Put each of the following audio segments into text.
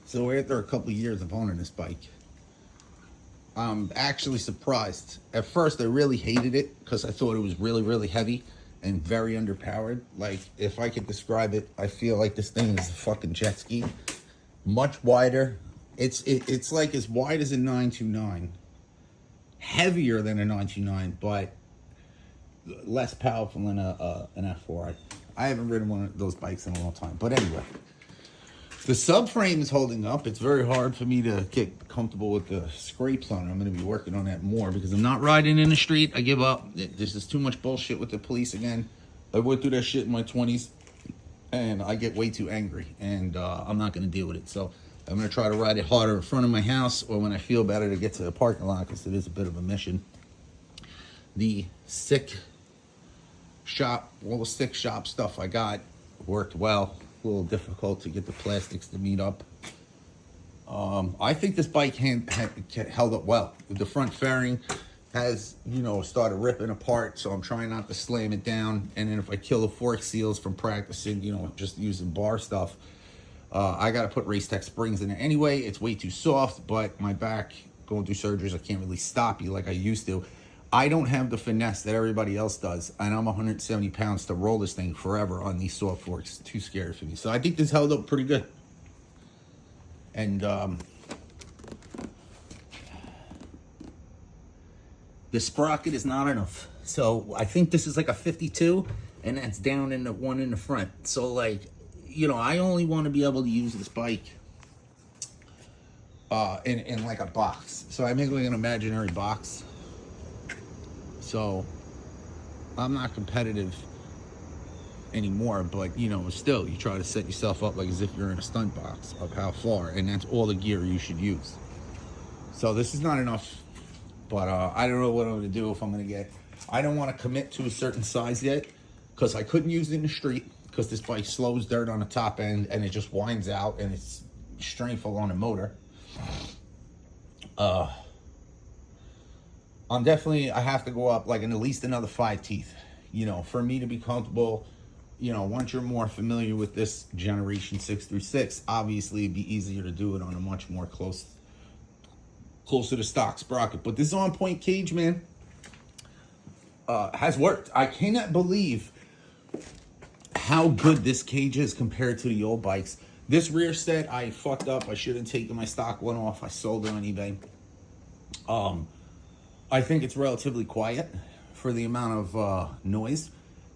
So after a couple of years of owning this bike, I'm actually surprised. At first, I really hated it because I thought it was really, really heavy and very underpowered. Like, if I could describe it, I feel like this thing is a fucking jet ski. Much wider. It's like as wide as a 929, heavier than a 929, but less powerful than an F4. I haven't ridden one of those bikes in a long time. But anyway, the subframe is holding up. It's very hard for me to get comfortable with the scrapes on it. I'm going to be working on that more because I'm not riding in the street. I give up. This is too much bullshit with the police again. I went through that shit in my 20s, and I get way too angry, and I'm not going to deal with it. So I'm going to try to ride it harder in front of my house or when I feel better to get to the parking lot because it is a bit of a mission. The stick shop, all the stick shop stuff I got worked well. A little difficult to get the plastics to meet up. I think this bike held up well. The front fairing has, started ripping apart, so I'm trying not to slam it down. And then if I kill the fork seals from practicing, just using bar stuff, I got to put Race Tech springs in it anyway. It's way too soft, but my back, going through surgeries, I can't really stop you like I used to. I don't have the finesse that everybody else does, and I'm 170 pounds to roll this thing forever on these soft forks. Too scary for me. So I think this held up pretty good. And the sprocket is not enough. So I think this is like a 52, and that's down in the one in the front. So like, I only want to be able to use this bike in like a box. So I make like an imaginary box. So I'm not competitive anymore, but still you try to set yourself up like as if you're in a stunt box of how far, and that's all the gear you should use. So this is not enough, but I don't know what I'm gonna do if I'm gonna get. I don't want to commit to a certain size yet because I couldn't use it in the street because this bike slows dirt on the top end and it just winds out and it's strainful on the motor. I have to go up like in at least another 5 teeth, for me to be comfortable. Once you're more familiar with this generation 6 obviously it'd be easier to do it on a much more closer to stock sprocket. But this on point cage, man, has worked. I cannot believe how good this cage is compared to the old bikes. This rear set, I fucked up. I should have taken my stock one off. I sold it on eBay. I think it's relatively quiet for the amount of noise,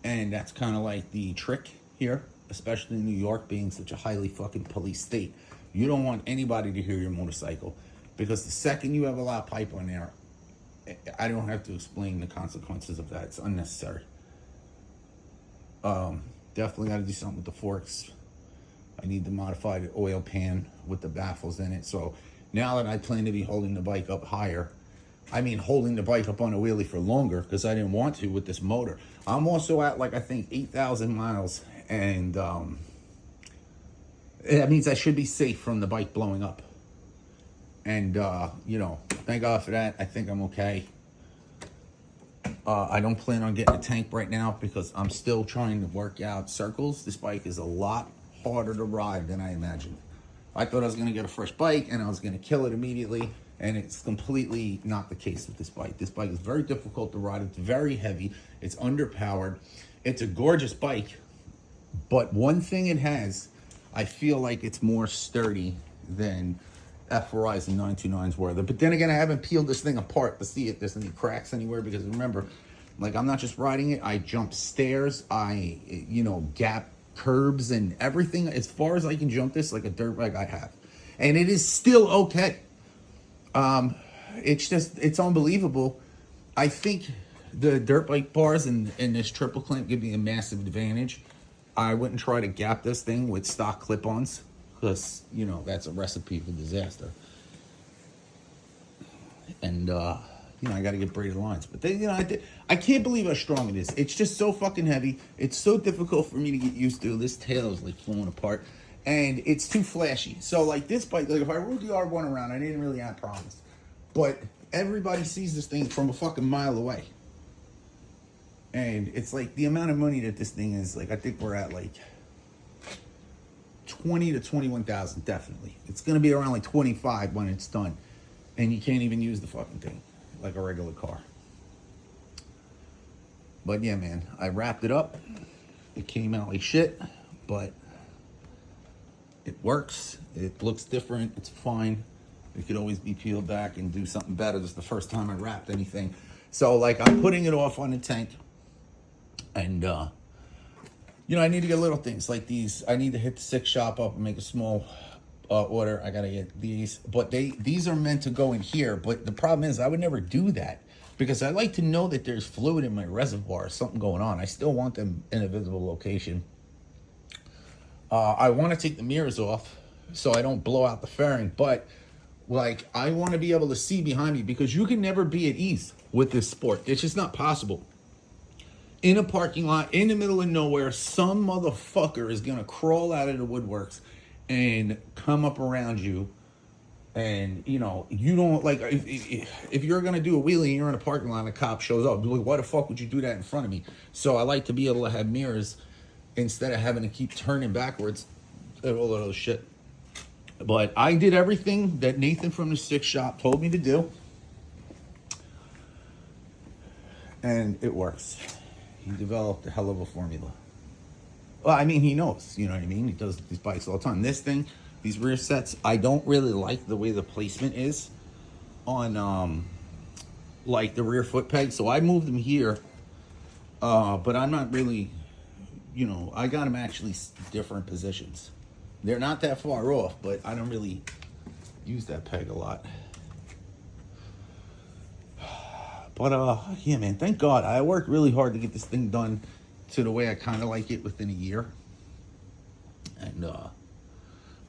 and that's kind of like the trick here, especially in New York being such a highly fucking police state. You don't want anybody to hear your motorcycle because the second you have a loud pipe on there, I don't have to explain the consequences of that. It's unnecessary. Definitely got to do something with the forks. I need the modified oil pan with the baffles in it. So now that I plan to be holding the bike up higher, holding the bike up on a wheelie for longer because I didn't want to with this motor. I'm also at I think 8,000 miles, and that means I should be safe from the bike blowing up. And, thank God for that. I think I'm okay. I don't plan on getting a tank right now because I'm still trying to work out circles. This bike is a lot harder to ride than I imagined. I thought I was going to get a fresh bike and I was going to kill it immediately, and it's completely not the case with this bike. This bike is very difficult to ride. It's very heavy. It's underpowered. It's a gorgeous bike, but one thing it has, I feel like it's more sturdy than F4Is and 929s were. But then again, I haven't peeled this thing apart to see if there's any cracks anywhere because remember, I'm not just riding it. I jump stairs. I, gap curbs and everything. As far as I can jump this like a dirt bike, I have. And it is still okay. It's unbelievable. I think the dirt bike bars and this triple clamp give me a massive advantage. I wouldn't try to gap this thing with stock clip-ons because, that's a recipe for disaster. And, I got to get braided lines. But then, I can't believe how strong it is. It's just so fucking heavy. It's so difficult for me to get used to. This tail is falling apart. And it's too flashy. So this bike, if I rode the R1 around, I didn't really have problems. But everybody sees this thing from a fucking mile away. And it's the amount of money that this thing is, I think we're at 20 to 21,000, definitely. It's gonna be around like 25 when it's done, and you can't even use the fucking thing like a regular car. But yeah, man, I wrapped it up. It came out like shit, but it works. It looks different. It's fine. It could always be peeled back and do something better. This is the first time I wrapped anything. So, like, I'm putting it off on the tank. And, you know, I need to get little things like these. I need to hit the Six shop up and make a small order. I got to get these. But these are meant to go in here. But the problem is I would never do that because I like to know that there's fluid in my reservoir, something going on. I still want them in a visible location. I want to take the mirrors off so I don't blow out the fairing, but like I want to be able to see behind me because you can never be at ease with this sport. It's just not possible. In a parking lot, in the middle of nowhere, some motherfucker is going to crawl out of the woodworks and come up around you. And, you know, you don't, like, if you're going to do a wheelie and you're in a parking lot and a cop shows up, like, why the fuck would you do that in front of me? So I like to be able to have mirrors instead of having to keep turning backwards and all of those shit. But I did everything that Nathan from the Six shop told me to do. And it works. He developed a hell of a formula. Well, I mean, he knows, you know what I mean? He does these bikes all the time. This thing, these rear sets, I don't really like the way the placement is on, like, the rear foot peg. So I moved them here, but I'm not really, you know, I got them actually different positions. They're not that far off, but I don't really use that peg a lot. But, yeah, man, thank God. I worked really hard to get this thing done to the way I kind of like it within a year. And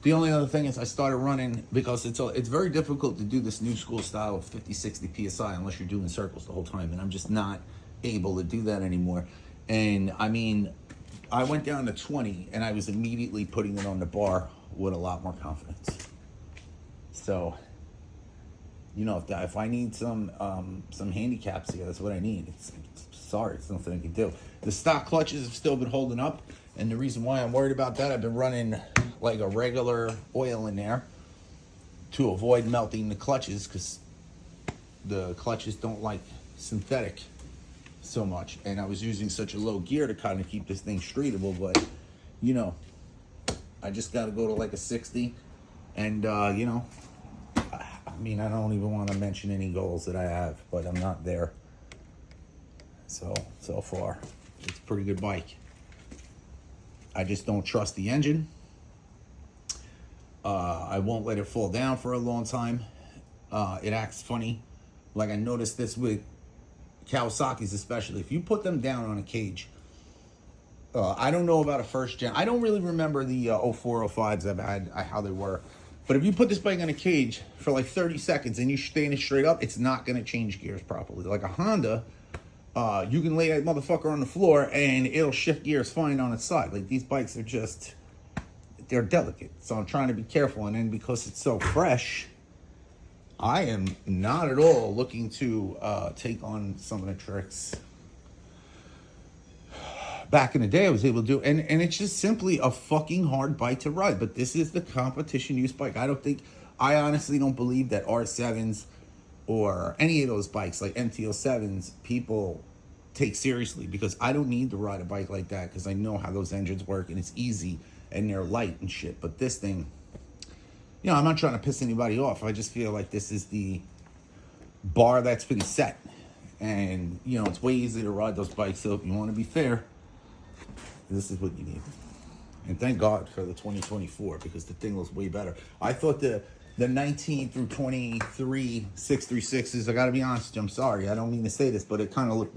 the only other thing is I started running, because it's very difficult to do this new school style of 50, 60 PSI unless you're doing circles the whole time. And I'm just not able to do that anymore. And, I mean, I went down to 20, and I was immediately putting it on the bar with a lot more confidence. So, you know, if I need some handicaps here, that's what I need. Sorry, it's nothing I can do. The stock clutches have still been holding up, and the reason why I'm worried about that, I've been running like a regular oil in there to avoid melting the clutches, because the clutches don't like synthetic so much, and I was using such a low gear to kind of keep this thing streetable. But you know, I just got to go to like a 60, and you know, I mean, I don't even want to mention any goals that I have, but I'm not there. So far, it's a pretty good bike. I just don't trust the engine. I won't let it fall down for a long time. It acts funny. Like I noticed this with Kawasaki's especially. If you put them down on a cage, I don't know about a first gen. I don't really remember the 04, 05s I've had, how they were. But if you put this bike on a cage for like 30 seconds and you stand it straight up, it's not going to change gears properly. Like a Honda, you can lay that motherfucker on the floor and it'll shift gears fine on its side. Like these bikes are just, they're delicate. So I'm trying to be careful. And then because it's so fresh, I am not at all looking to take on some of the tricks back in the day I was able to do. And it's just simply a fucking hard bike to ride. But this is the competition use bike. I honestly don't believe that R7s or any of those bikes like MT-07s people take seriously, because I don't need to ride a bike like that because I know how those engines work and it's easy and they're light and shit. But this thing, you know, I'm not trying to piss anybody off. I just feel like this is the bar that's been set. And, you know, it's way easier to ride those bikes. So if you want to be fair, this is what you need. And thank God for the 2024, because the thing looks way better. I thought the 19 through 23 636s, I got to be honest, I'm sorry, I don't mean to say this, but it kind of looked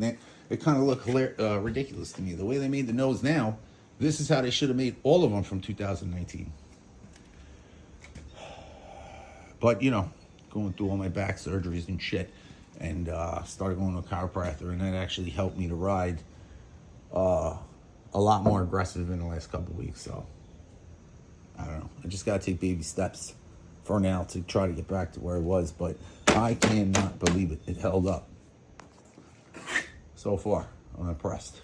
ridiculous to me. The way they made the nose now, this is how they should have made all of them from 2019. But, you know, going through all my back surgeries and shit, and started going to a chiropractor, and that actually helped me to ride a lot more aggressive in the last couple of weeks. So I don't know, I just gotta take baby steps for now to try to get back to where it was. But I cannot believe it held up so far. I'm impressed.